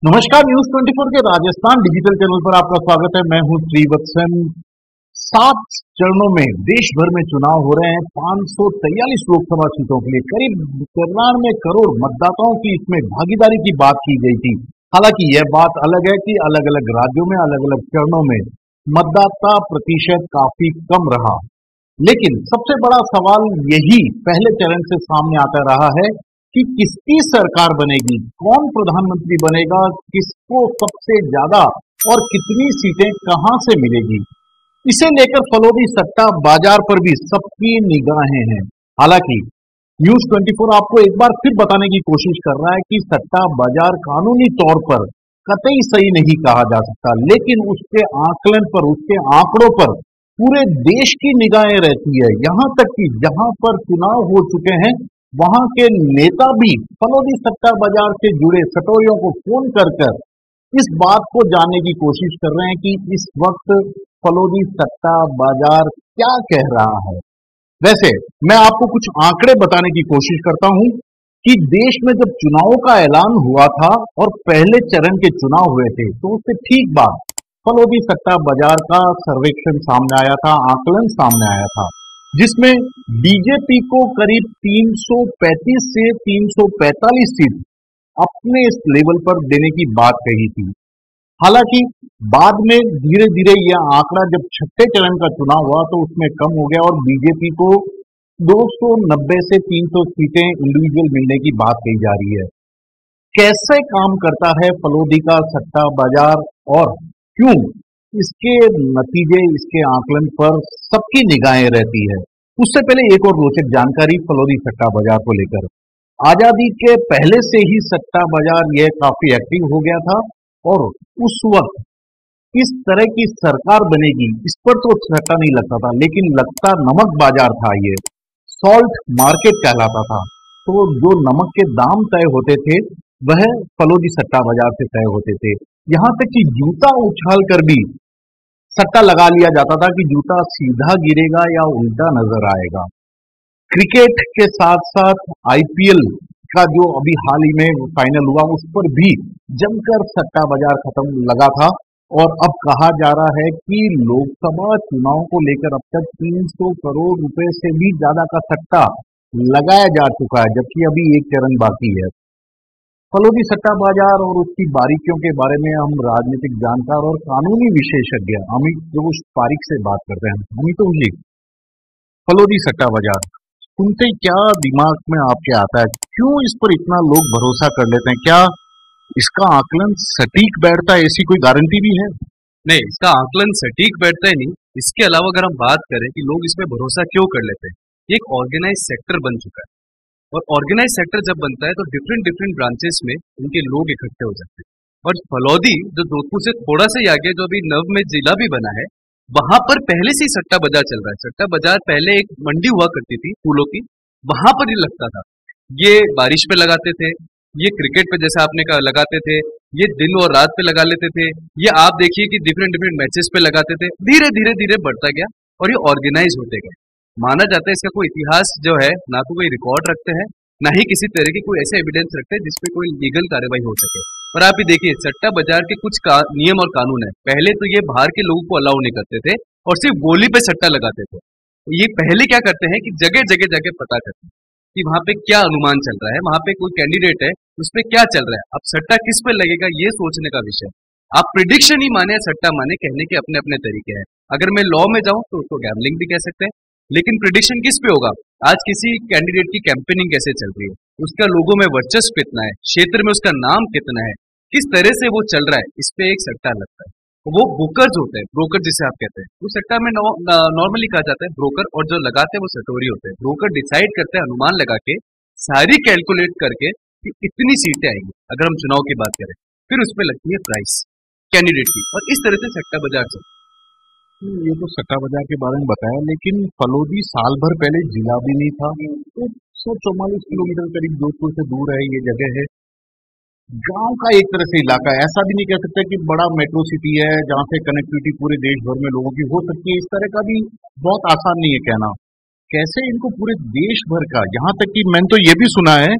नमस्कार। न्यूज 24 के Rajasthan digital channel पर आपका स्वागत है। मैं हूं श्रीवत्सन। 7 चरणों में देश भर में चुनाव हो रहे हैं। 543 लोकसभा सीटों के लिए करीब 93 करोड़ मतदाताओं की इसमें भागीदारी की बात की गई थी। हालांकि यह बात अलग है कि अलग अलग राज्यों में अलग अलग चरणों में मतदाता प्रतिशत काफी कम रहा। लेकिन सबसे बड़ा सवाल यही पहले चरण से सामने आता रहा है कि किसकी सरकार बनेगी, कौन प्रधानमंत्री बनेगा, किसको सबसे ज्यादा और कितनी सीटें कहां से मिलेगी। इसे लेकर फलोदी सट्टा बाजार पर भी सबकी निगाहें हैं। हालांकि न्यूज 24 आपको एक बार फिर बताने की कोशिश कर रहा है कि सट्टा बाजार कानूनी तौर पर कतई सही नहीं कहा जा सकता, लेकिन उसके आकलन पर, उसके आंकड़ों पर पूरे देश की निगाहें रहती है। यहां तक कि जहां पर चुनाव हो चुके हैं वहां के नेता भी फलोदी सट्टा बाजार से जुड़े सटोरियों को फोन कर इस बात को जानने की कोशिश कर रहे हैं कि इस वक्त फलोदी सट्टा बाजार क्या कह रहा है। वैसे मैं आपको कुछ आंकड़े बताने की कोशिश करता हूं कि देश में जब चुनावों का ऐलान हुआ था और पहले चरण के चुनाव हुए थे तो उससे ठीक बाद फलोदी सट्टा बाजार का सर्वेक्षण सामने आया था, आकलन सामने आया था, जिसमें बीजेपी को करीब 335 से 345 सीट अपने इस लेवल पर देने की बात कही थी। हालांकि बाद में धीरे धीरे यह आंकड़ा जब छठे चरण का चुनाव हुआ तो उसमें कम हो गया और बीजेपी को 290 से 300 सीटें इंडिविजुअल मिलने की बात कही जा रही है। कैसे काम करता है फलोदी का सट्टा बाजार और क्यों इसके नतीजे, इसके आकलन पर सबकी निगाहें रहती है। उससे पहले एक और रोचक जानकारी फलोदी सट्टा बाजार को लेकर। आजादी के पहले से ही सट्टा बाजार यह काफी एक्टिव हो गया था और उस वक्त किस तरह की सरकार बनेगी इस पर तो सट्टा नहीं लगता था, लेकिन लगता नमक बाजार था। ये सॉल्ट मार्केट कहलाता था। तो जो नमक के दाम तय होते थे वह फलोदी सट्टा बाजार से तय होते थे। यहां तक कि जूता उछाल कर भी सट्टा लगा लिया जाता था कि जूता सीधा गिरेगा या उल्टा नजर आएगा। क्रिकेट के साथ साथ आईपीएल का जो अभी हाल ही में फाइनल हुआ उस पर भी जमकर सट्टा बाजार खत्म लगा था और अब कहा जा रहा है कि लोकसभा चुनाव को लेकर अब तक 300 करोड़ रुपए से भी ज्यादा का सट्टा लगाया जा चुका है, जबकि अभी एक चरण बाकी है। फलोदी सट्टा बाजार और उसकी बारीकियों के बारे में हम राजनीतिक जानकार और कानूनी विशेषज्ञ अमित जोश पारिक से बात करते हैं। अमित जी, फलोदी सट्टा बाजार सुनते ही क्या दिमाग में आपके आता है, क्यों इस पर इतना लोग भरोसा कर लेते हैं? क्या इसका आकलन सटीक बैठता है, ऐसी कोई गारंटी भी है? नहीं, इसका आकलन सटीक बैठता है नहीं। इसके अलावा अगर हम बात करें कि लोग इसमें भरोसा क्यों कर लेते हैं, ये एक ऑर्गेनाइज सेक्टर बन चुका है और ऑर्गेनाइज सेक्टर जब बनता है तो डिफरेंट ब्रांचेस में उनके लोग इकट्ठे हो जाते हैं। और फलौदी जो जोधपुर से थोड़ा सा ही आगे जो अभी नव में जिला भी बना है, वहां पर पहले से ही सट्टा बाजार चल रहा है। सट्टा बाजार पहले एक मंडी हुआ करती थी फूलों की, वहां पर ही लगता था। ये बारिश पे लगाते थे, ये क्रिकेट पे जैसा आपने कहा लगाते थे, ये दिन और रात पे लगा लेते थे, ये आप देखिए कि डिफरेंट मैचेस पे लगाते थे। धीरे धीरे बढ़ता गया और ये ऑर्गेनाइज होते गए। माना जाता है इसका कोई इतिहास जो है ना तो कोई रिकॉर्ड रखते हैं ना ही किसी तरह की कोई ऐसे एविडेंस रखते हैं जिसपे कोई लीगल कार्रवाई हो सके। और आप ही देखिए सट्टा बाजार के कुछ नियम और कानून है। पहले तो ये बाहर के लोगों को अलाउ नहीं करते थे और सिर्फ बोली पे सट्टा लगाते थे। ये पहले क्या करते हैं कि जगह जगह पता करते हैं कि वहां पे क्या अनुमान चल रहा है, वहां पे कोई कैंडिडेट है उस पर क्या चल रहा है, अब सट्टा किस पे लगेगा ये सोचने का विषय। आप प्रिडिक्शन ही माने सट्टा माने, कहने के अपने अपने तरीके हैं। अगर मैं लॉ में जाऊं तो उसको गैम्बलिंग भी कह सकते हैं, लेकिन प्रिडिक्शन किस पे होगा? आज किसी कैंडिडेट की कैंपेनिंग कैसे चल रही है, उसका लोगों में वर्चस्व कितना है, क्षेत्र में उसका नाम कितना है, किस तरह से वो चल रहा है, इस पे एक सट्टा लगता है। वो ब्रोकर्स होते हैं, ब्रोकर जिसे आप कहते हैं, वो सट्टा में नॉर्मली कहा जाता है ब्रोकर, और जो लगाते हैं वो सटोरी होते हैं। ब्रोकर डिसाइड करते हैं अनुमान लगा के, सारी कैलकुलेट करके कि इतनी सीटें आएंगी अगर हम चुनाव की बात करें, फिर उस पर लगती है प्राइस कैंडिडेट की, और इस तरह से सट्टा बाजार चलता है। ये तो सट्टा बाजार के बारे में बताया, लेकिन फलोदी साल भर पहले जिला भी नहीं था। 144 किलोमीटर करीब जोधपुर से दूर है ये जगह है, गांव का एक तरह से इलाका है। ऐसा भी नहीं कह सकते कि बड़ा मेट्रो सिटी है जहां से कनेक्टिविटी पूरे देश भर में लोगों की हो सकती है, इस तरह का भी बहुत आसान नहीं है कहना। कैसे इनको पूरे देश भर का, यहाँ तक कि मैंने तो ये भी सुना है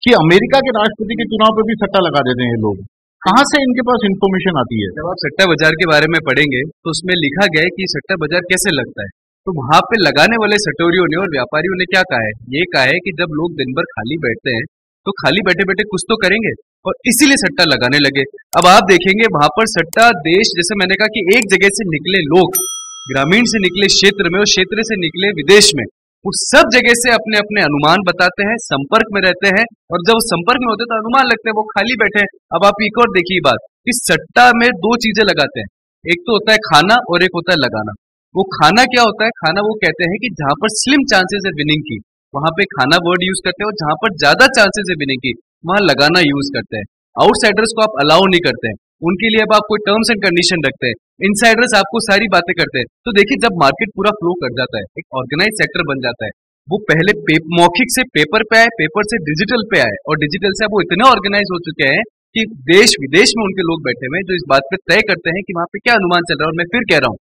कि अमेरिका के राष्ट्रपति के चुनाव पर भी सट्टा लगा देते हैं ये लोग। कहाँ से इनके पास इंफॉर्मेशन आती है? जब आप सट्टा बाजार के बारे में पढ़ेंगे तो उसमें लिखा गया है कि सट्टा बाजार कैसे लगता है। तो वहां पे लगाने वाले सटोरियों ने और व्यापारियों ने क्या कहा है, ये कहा है कि जब लोग दिन भर खाली बैठते हैं तो खाली बैठे बैठे कुछ तो करेंगे और इसीलिए सट्टा लगाने लगे। अब आप देखेंगे वहां पर सट्टा देश, जैसे मैंने कहा कि एक जगह से निकले लोग, ग्रामीण से निकले क्षेत्र में और क्षेत्र से निकले विदेश में, वो सब जगह से अपने अपने अनुमान बताते हैं, संपर्क में रहते हैं और जब वो संपर्क में होते हैं तो अनुमान लगते हैं, वो खाली बैठे हैं। अब आप एक और देखिए बात कि सट्टा में दो चीजें लगाते हैं, एक तो होता है खाना और एक होता है लगाना। वो खाना क्या होता है? खाना वो कहते हैं कि जहां पर स्लिम चांसेस है विनिंग की, वहां पे खाना वर्ड यूज करते हैं और जहां पर ज्यादा चांसेस है विनिंग की, वहां लगाना यूज करते हैं। आउटसाइडर्स को आप अलाउ नहीं करते हैं, उनके लिए अब आप कोई टर्म्स एंड कंडीशन रखते हैं। इनसाइडर्स आपको सारी बातें करते हैं। तो देखिए जब मार्केट पूरा फ्लो कर जाता है, एक ऑर्गेनाइज सेक्टर बन जाता है, वो पहले मौखिक से पेपर पे आए, पेपर से डिजिटल पे आए और डिजिटल से अब वो इतने ऑर्गेनाइज हो चुके हैं कि देश विदेश में उनके लोग बैठे हुए हैं जो इस बात पे तय करते हैं कि वहां पे क्या अनुमान चल रहा है। और मैं फिर कह रहा हूँ,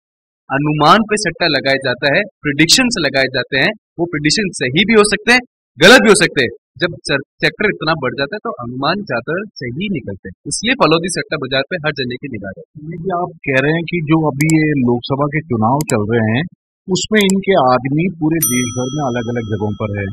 अनुमान पे सट्टा लगाया जाता है, प्रिडिक्शंस लगाए जाते हैं। वो प्रिडिक्शन सही भी हो सकते हैं, गलत भी हो सकते हैं। जब सेक्टर इतना बढ़ जाता है तो अनुमान ज्यादातर सही निकलते हैं, इसलिए फलौदी सट्टा बाजार पे हर जने की निगाह रहती है। ये आप कह रहे हैं कि जो अभी ये लोकसभा के चुनाव चल रहे हैं उसमें इनके आदमी पूरे देश भर में अलग अलग जगहों पर है,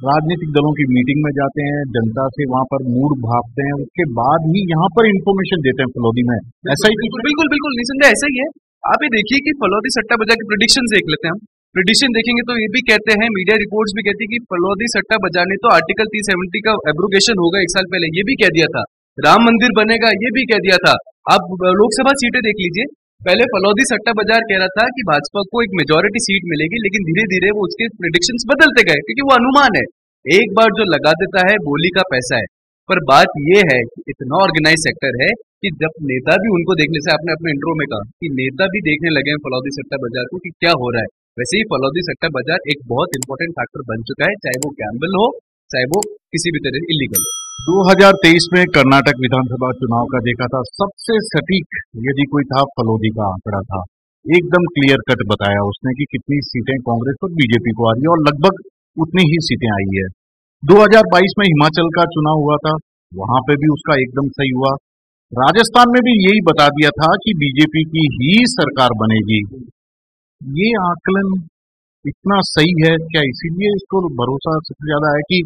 राजनीतिक दलों की मीटिंग में जाते हैं, जनता से वहां पर मूड भागते हैं, उसके बाद ही यहाँ पर इंफॉर्मेशन देते हैं फलौदी में, ऐसा ही? बिल्कुल बिल्कुल बिल्कुल निसंदेह ऐसा ही है। आप ये देखिए कि फलौदी सट्टा बाजार की प्रेडिक्शन देख लेते हैं हम। प्रेडिक्शन देखेंगे तो ये भी कहते हैं, मीडिया रिपोर्ट्स भी कहती है कि फलौदी सट्टा बाजार ने तो आर्टिकल 370 का एब्रोगेशन होगा 1 साल पहले, ये भी कह दिया था। राम मंदिर बनेगा, ये भी कह दिया था। आप लोकसभा सीटें देख लीजिए, पहले फलौदी सट्टा बाजार कह रहा था कि भाजपा को एक मेजोरिटी सीट मिलेगी, लेकिन धीरे धीरे वो उसके प्रेडिक्शंस बदलते गए क्योंकि वो अनुमान है। एक बार जो लगा देता है बोली का पैसा है। पर बात यह है कि इतना ऑर्गेनाइज सेक्टर है कि जब नेता भी उनको देखने से, आपने अपने इंट्रो में कहा कि नेता भी देखने लगे हैं फलौदी सट्टा बाजार को कि क्या हो रहा है, वैसे ही फलौदी सट्टा बाजार एक बहुत इंपॉर्टेंट फैक्टर बन चुका है, चाहे वो गैम्बल हो, चाहे वो किसी भी तरह इलीगल हो। 2023 में कर्नाटक विधानसभा चुनाव का देखा था, सबसे सटीक यदि कोई था फलौदी का आंकड़ा था, एकदम क्लियर कट बताया उसने कि कितनी सीटें कांग्रेस और बीजेपी को आ रही है और लगभग उतनी ही सीटें आई है। 2022 में हिमाचल का चुनाव हुआ था, वहां पे भी उसका एकदम सही हुआ। राजस्थान में भी यही बता दिया था कि बीजेपी की ही सरकार बनेगी। ये आकलन इतना सही है क्या? इसीलिए इसको भरोसा सबसे ज्यादा है कि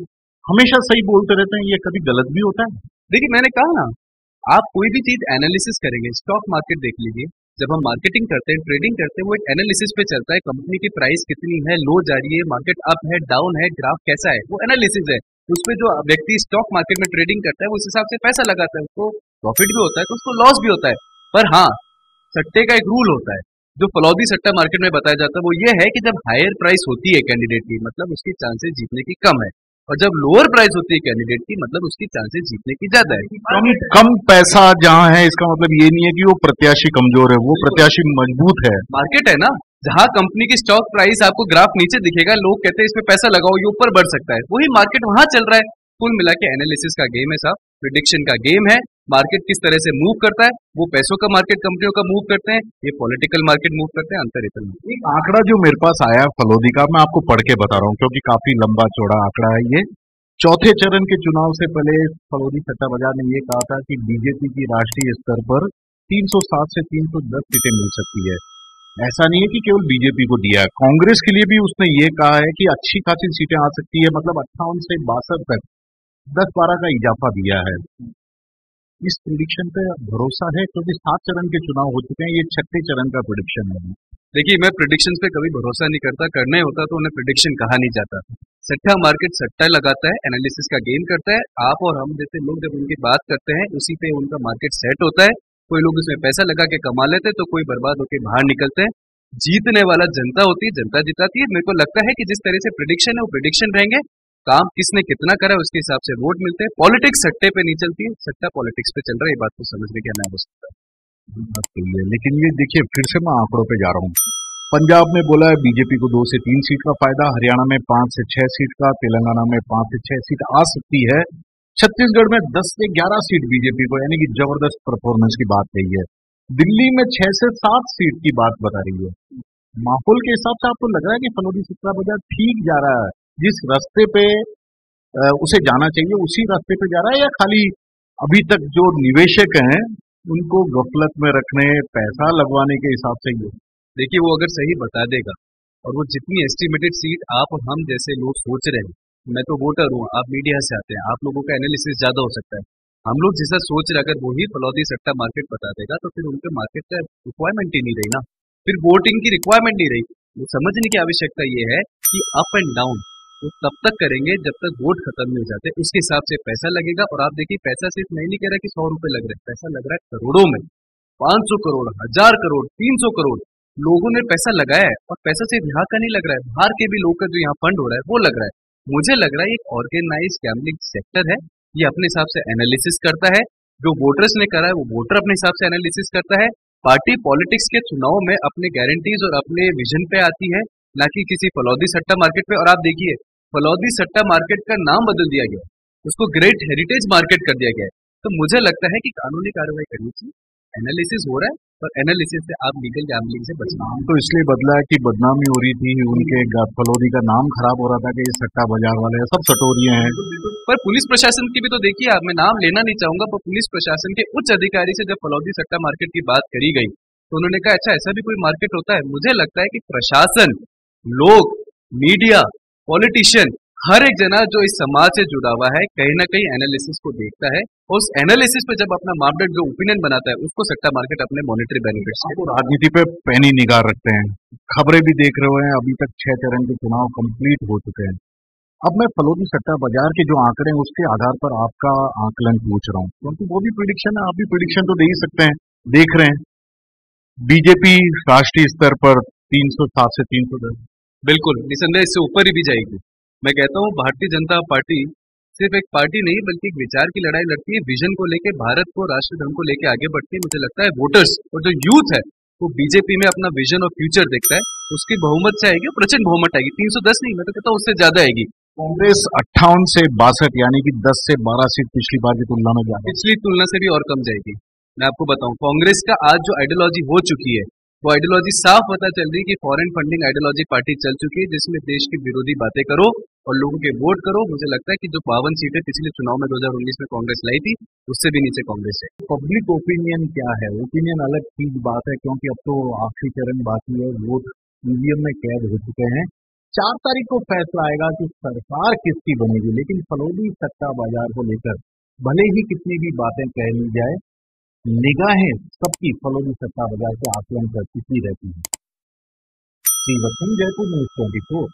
हमेशा सही बोलते रहते हैं, ये कभी गलत भी होता है? देखिए मैंने कहा ना, आप कोई भी चीज एनालिसिस करेंगे, स्टॉक मार्केट देख लीजिए, जब हम मार्केटिंग करते हैं, ट्रेडिंग करते हैं, वो एक एनालिसिस पे चलता है। कंपनी की प्राइस कितनी है, लो जा रही है, मार्केट अप है, डाउन है, ग्राफ कैसा है, वो एनालिसिस है। उसपे जो व्यक्ति स्टॉक मार्केट में ट्रेडिंग करता है वो उस हिसाब से पैसा लगाता है, उसको प्रॉफिट भी होता है तो उसको लॉस भी होता है। पर हाँ, सट्टे का एक रूल होता है जो फलौदी सट्टा मार्केट में बताया जाता है, वो ये है कि जब हायर प्राइस होती है कैंडिडेट की, मतलब उसकी चांसेस जीतने की कम है, और जब लोअर प्राइस होती है कैंडिडेट की, मतलब उसकी चांसेस जीतने की ज्यादा है। कम पैसा जहां है इसका मतलब ये नहीं है कि वो प्रत्याशी कमजोर है, वो प्रत्याशी मजबूत है। मार्केट है ना, जहां कंपनी की स्टॉक प्राइस आपको ग्राफ नीचे दिखेगा, लोग कहते हैं इसमें पैसा लगाओ, ये ऊपर बढ़ सकता है, वही मार्केट वहां चल रहा है। कुल मिला के एनालिसिस का गेम है साहब, प्रिडिक्शन का गेम है। मार्केट किस तरह से मूव करता है, वो पैसों का मार्केट कंपनियों का मूव करते हैं, ये पॉलिटिकल मार्केट मूव करते हैं, अंतर इतना। एक आंकड़ा जो मेरे पास आया फलौदी का, मैं आपको पढ़ के बता रहा हूँ क्योंकि काफी लंबा चौड़ा आंकड़ा है ये। चौथे चरण के चुनाव से पहले फलौदी सट्टा बाजार ने यह कहा था कि बीजेपी की राष्ट्रीय स्तर पर 307 से 310 सीटें मिल सकती है। ऐसा नहीं है कि केवल बीजेपी को दिया है, कांग्रेस के लिए भी उसने ये कहा है कि अच्छी खासी सीटें आ सकती है, मतलब 58 से 62 तक 10-12 का इजाफा दिया है। इस प्रिडिक्शन पे भरोसा है क्योंकि 7 चरण के चुनाव हो चुके हैं, ये 6ठे चरण का प्रिडिक्शन है। देखिए मैं प्रिडिक्शन पे कभी भरोसा नहीं करता, करना ही होता तो उन्हें प्रिडिक्शन कहा नहीं जाता। सट्टा मार्केट सट्टा लगाता है, एनालिसिस का गेम करता है। आप और हम जैसे लोग जब उनकी बात करते हैं उसी पे उनका मार्केट सेट होता है। कोई लोग इसमें पैसा लगा के कमा लेते हैं तो कोई बर्बाद होकर बाहर निकलते हैं। जीतने वाला जनता होती है, जनता जिताती है। मेरे को लगता है कि जिस तरह से प्रिडिक्शन है वो प्रिडिक्शन रहेंगे, काम किसने कितना करा है उसके हिसाब से वोट मिलते हैं। पॉलिटिक्स सट्टे पे नहीं चलती है, सट्टा पॉलिटिक्स पे चल रहा है, ये बात को समझने की हमें आवश्यकता है। लेकिन ये देखिए, फिर से मैं आंकड़ों पे जा रहा हूँ। पंजाब में बोला है बीजेपी को 2 से 3 सीट का फायदा, हरियाणा में 5 से 6 सीट का, तेलंगाना में 5 से 6 सीट आ सकती है, छत्तीसगढ़ में 10 से 11 सीट बीजेपी को, यानी कि जबरदस्त परफॉर्मेंस की बात कही है। दिल्ली में 6 से 7 सीट की बात बता रही है। माहौल के हिसाब से आपको लग रहा है कि फलौदी सट्टा बाजार ठीक जा रहा है, जिस रास्ते पे उसे जाना चाहिए उसी रास्ते पे जा रहा है, या खाली अभी तक जो निवेशक हैं उनको गफलत में रखने, पैसा लगवाने के हिसाब से ही है। देखिए वो अगर सही बता देगा और वो जितनी एस्टिमेटेड सीट आप और हम जैसे लोग सोच रहे हैं, मैं तो वोटर हूँ, आप मीडिया से आते हैं, आप लोगों का एनालिसिस ज्यादा हो सकता है, हम लोग जैसा सोच रहे अगर वही फलौदी सट्टा मार्केट बता देगा तो फिर उनके मार्केट का रिक्वायरमेंट ही नहीं रही ना, फिर वोटिंग की रिक्वायरमेंट नहीं रही। वो समझने की आवश्यकता ये है कि अप एंड डाउन वो तब तक करेंगे जब तक वोट खत्म नहीं हो जाते, उसके हिसाब से पैसा लगेगा। और आप देखिए पैसा सिर्फ मैं नहीं कह रहा कि 100 रुपए लग रहे हैं, पैसा लग रहा है करोड़ों में, 500 करोड़, 1000 करोड़, 300 करोड़ लोगों ने पैसा लगाया है। और पैसा सिर्फ यहाँ का नहीं लग रहा है, बाहर के भी लोग का जो यहाँ फंड हो रहा है वो लग रहा है। मुझे लग रहा है एक ऑर्गेनाइज गैम्बलिंग सेक्टर है, ये अपने हिसाब से एनालिसिस करता है, जो वोटर्स ने करा है वो वोटर अपने हिसाब से एनालिसिस करता है। पार्टी पॉलिटिक्स के चुनाव में अपने गारंटीज और अपने विजन पे आती है, ना कि किसी फलौदी सट्टा मार्केट पे। और आप देखिए फलौदी सट्टा मार्केट का नाम बदल दिया गया, उसको ग्रेट हेरिटेज मार्केट कर दिया गया है। तो मुझे लगता है कि कानूनी कार्रवाई करनी चाहिए, एनालिसिस हो रहा है और एनालिसिस से आप लीगल गैम्बलिंग से बचना। नाम तो इसलिए बदला है कि बदनामी हो रही थी, उनके फलौदी का नाम खराब हो रहा था कि ये सट्टा बाजार वाले हैं, सब सटोरिये हैं। पर पुलिस प्रशासन की भी तो देखिए, आप मैं नाम लेना नहीं चाहूंगा, पर पुलिस प्रशासन के उच्च अधिकारी से जब फलौदी सट्टा मार्केट की बात करी गई तो उन्होंने कहा अच्छा ऐसा भी कोई मार्केट होता है। मुझे लगता है कि प्रशासन, लोग, मीडिया, पॉलिटिशियन, हर एक जना जो इस समाज से जुड़ा हुआ है कहीं ना कहीं एनालिसिस को देखता है और उस एनालिसिस पे जब अपना मापदंड जो ओपिनियन बनाता है उसको सट्टा मार्केट अपने मॉनेटरी बेनिफिट्स आपको राजनीति पे पैनी निगाह रखते हैं, खबरें भी देख रहे हुए हैं, अभी तक 6 चरण के चुनाव कंप्लीट हो चुके हैं। अब मैं फलौदी सट्टा बाजार के जो आंकड़े हैं उसके आधार पर आपका आकलन पूछ रहा हूँ, क्योंकि वो भी प्रिडिक्शन है, आप भी प्रिडिक्शन तो दे ही सकते हैं। देख रहे हैं बीजेपी राष्ट्रीय स्तर पर 307 से 310, बिल्कुल निसंदेह इससे ऊपर ही भी जाएगी। मैं कहता हूँ भारतीय जनता पार्टी सिर्फ एक पार्टी नहीं बल्कि एक विचार की लड़ाई लड़ती है, विजन को लेके, भारत को, राष्ट्र धर्म को लेके आगे बढ़ती है। मुझे लगता है वोटर्स और जो यूथ है वो बीजेपी में अपना विजन और फ्यूचर देखता है, उसकी बहुमत से आएगी, प्रचंड बहुमत आएगी, 310 नहीं, मैं तो कहता हूँ उससे ज्यादा आएगी। कांग्रेस 58 से 62 यानी कि 10 से 12 सीट पिछली बार की तुलना में ज्यादा, पिछली तुलना से भी और कम जाएगी। मैं आपको बताऊं कांग्रेस का आज जो आइडियोलॉजी हो चुकी है वो आइडियोलॉजी साफ पता चल रही है कि फॉरेन फंडिंग आइडियोलॉजी पार्टी चल चुकी है, जिसमें देश की विरोधी बातें करो और लोगों के वोट करो। मुझे लगता है कि जो 52 सीटें पिछले चुनाव में 2019 में कांग्रेस लाई थी उससे भी नीचे कांग्रेस है। पब्लिक ओपिनियन क्या है? ओपिनियन अलग चीज बात है, क्योंकि अब तो आखिरी चरण बाकी है, वोट ईवीएम में कैद हो चुके हैं। 4 तारीख को फैसला आएगा कि सरकार किसकी बनेगी, लेकिन फलौदी सट्टा बाजार को लेकर भले ही कितनी भी बातें कह ली जाए, निगाहें सबकी फलौदी सट्टा बाजार के आकलन पर टिकी रहती है। श्री वत्सन, जयपुर न्यूज़ 24।